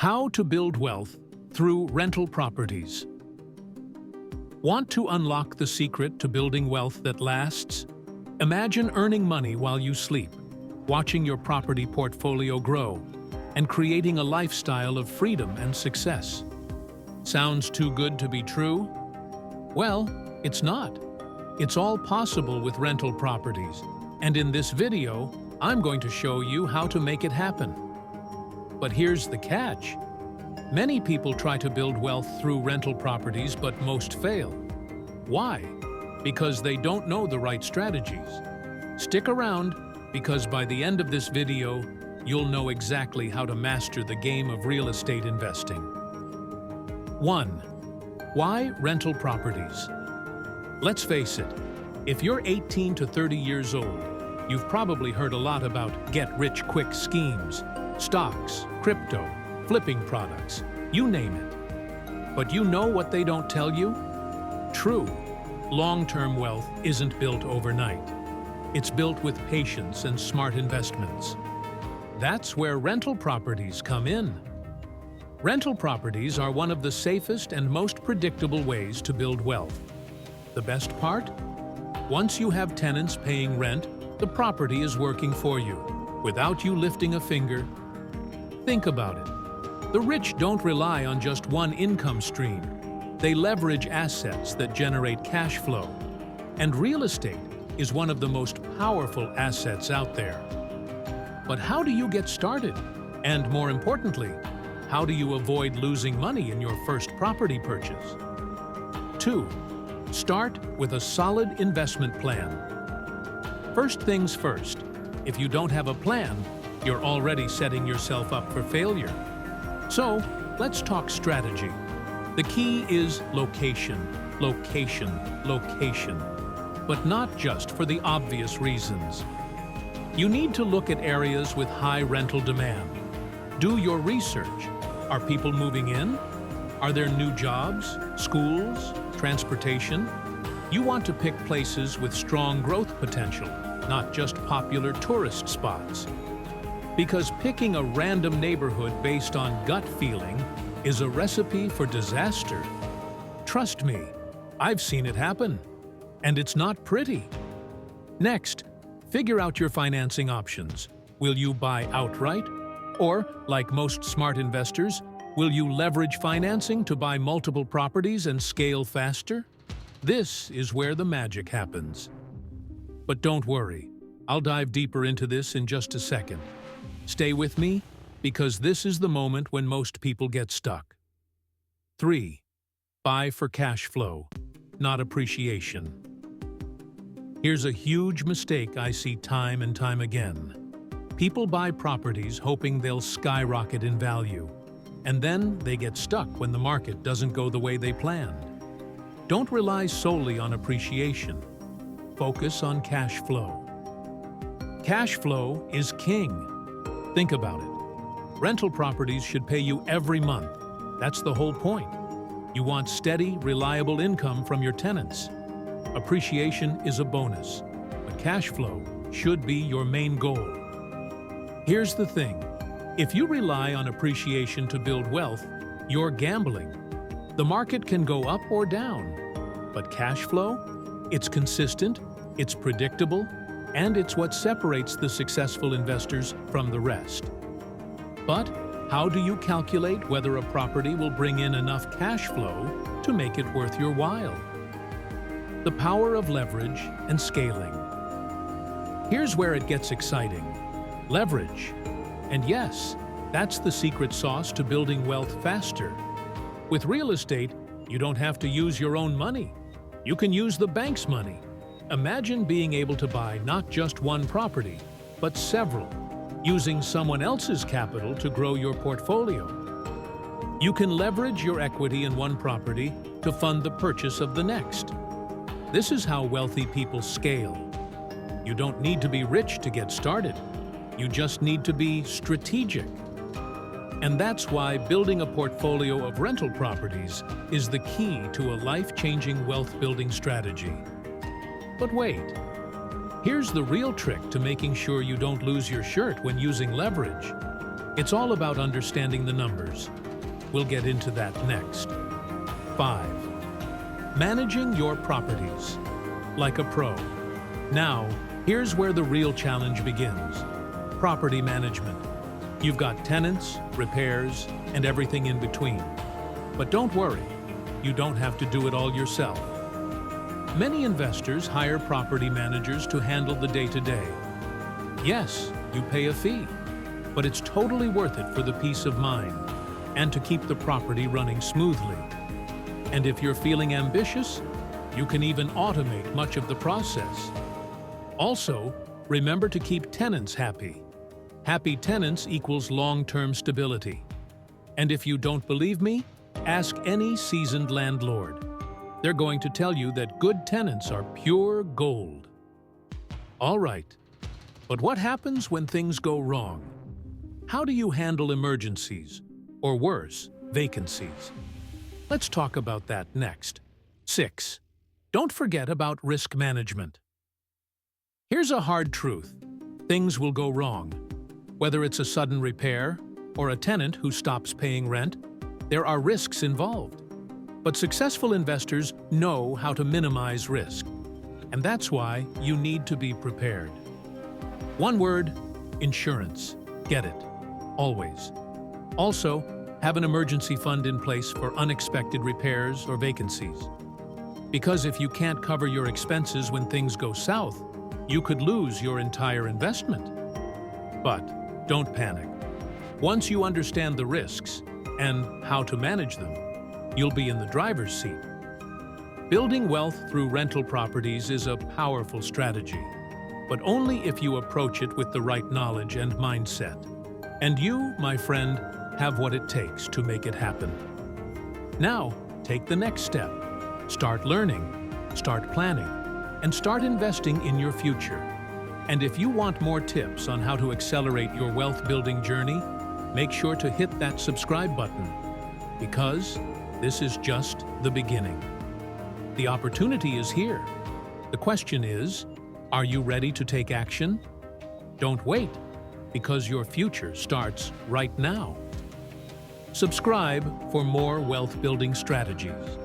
How to build wealth through rental properties. Want to unlock the secret to building wealth that lasts? Imagine earning money while you sleep, watching your property portfolio grow, and creating a lifestyle of freedom and success. Sounds too good to be true? Well, it's not. It's all possible with rental properties, and in this video, I'm going to show you how to make it happen. But here's the catch. Many people try to build wealth through rental properties, but most fail. Why? Because they don't know the right strategies. Stick around, because by the end of this video, you'll know exactly how to master the game of real estate investing. 1. Why rental properties? Let's face it, if you're 18 to 30 years old, you've probably heard a lot about get-rich-quick schemes, stocks, crypto, flipping products, you name it. But you know what they don't tell you? True, long-term wealth isn't built overnight. It's built with patience and smart investments. That's where rental properties come in. Rental properties are one of the safest and most predictable ways to build wealth. The best part? Once you have tenants paying rent, the property is working for you, without you lifting a finger. Think about it. The rich don't rely on just one income stream. They leverage assets that generate cash flow. And real estate is one of the most powerful assets out there. But how do you get started? And more importantly, how do you avoid losing money in your first property purchase? 2. Start with a solid investment plan. First things first, if you don't have a plan, you're already setting yourself up for failure. So, let's talk strategy. The key is location, location, location. But not just for the obvious reasons. You need to look at areas with high rental demand. Do your research. Are people moving in? Are there new jobs, schools, transportation? You want to pick places with strong growth potential, not just popular tourist spots. Because picking a random neighborhood based on gut feeling is a recipe for disaster. Trust me, I've seen it happen. And it's not pretty. Next, figure out your financing options. Will you buy outright? Or, like most smart investors, will you leverage financing to buy multiple properties and scale faster? This is where the magic happens. But don't worry, I'll dive deeper into this in just a second. Stay with me, because this is the moment when most people get stuck. 3. Buy for cash flow, not appreciation. Here's a huge mistake I see time and time again. People buy properties hoping they'll skyrocket in value, and then they get stuck when the market doesn't go the way they planned. Don't rely solely on appreciation. Focus on cash flow. Cash flow is king. Think about it. Rental properties should pay you every month. That's the whole point. You want steady, reliable income from your tenants. Appreciation is a bonus, but cash flow should be your main goal. Here's the thing. If you rely on appreciation to build wealth, you're gambling. The market can go up or down, but cash flow? It's consistent, it's predictable, and it's what separates the successful investors from the rest. But how do you calculate whether a property will bring in enough cash flow to make it worth your while? The power of leverage and scaling. Here's where it gets exciting. Leverage. And yes, that's the secret sauce to building wealth faster. With real estate, you don't have to use your own money. You can use the bank's money. Imagine being able to buy not just one property, but several, using someone else's capital to grow your portfolio. You can leverage your equity in one property to fund the purchase of the next. This is how wealthy people scale. You don't need to be rich to get started. You just need to be strategic. And that's why building a portfolio of rental properties is the key to a life-changing wealth-building strategy. But wait, here's the real trick to making sure you don't lose your shirt when using leverage. It's all about understanding the numbers. We'll get into that next. 5. Managing your properties like a pro. Now, here's where the real challenge begins. Property management. You've got tenants, repairs, and everything in between. But don't worry, you don't have to do it all yourself. Many investors hire property managers to handle the day-to-day. Yes, you pay a fee, but it's totally worth it for the peace of mind and to keep the property running smoothly. And if you're feeling ambitious, you can even automate much of the process. Also, remember to keep tenants happy. Happy tenants equals long-term stability. And if you don't believe me, ask any seasoned landlord. They're going to tell you that good tenants are pure gold. All right, but what happens when things go wrong? How do you handle emergencies, or worse, vacancies? Let's talk about that next. 6. Don't forget about risk management. Here's a hard truth. Things will go wrong. Whether it's a sudden repair or a tenant who stops paying rent, there are risks involved. But successful investors know how to minimize risk. And that's why you need to be prepared. One word: insurance. Get it. Always. Also, have an emergency fund in place for unexpected repairs or vacancies. Because if you can't cover your expenses when things go south, you could lose your entire investment. But don't panic. Once you understand the risks and how to manage them, you'll be in the driver's seat. Building wealth through rental properties is a powerful strategy, but only if you approach it with the right knowledge and mindset. And you, my friend, have what it takes to make it happen. Now, take the next step. Start learning, start planning, and start investing in your future. And if you want more tips on how to accelerate your wealth-building journey, make sure to hit that subscribe button, because this is just the beginning. The opportunity is here. The question is, are you ready to take action? Don't wait, because your future starts right now. Subscribe for more wealth-building strategies.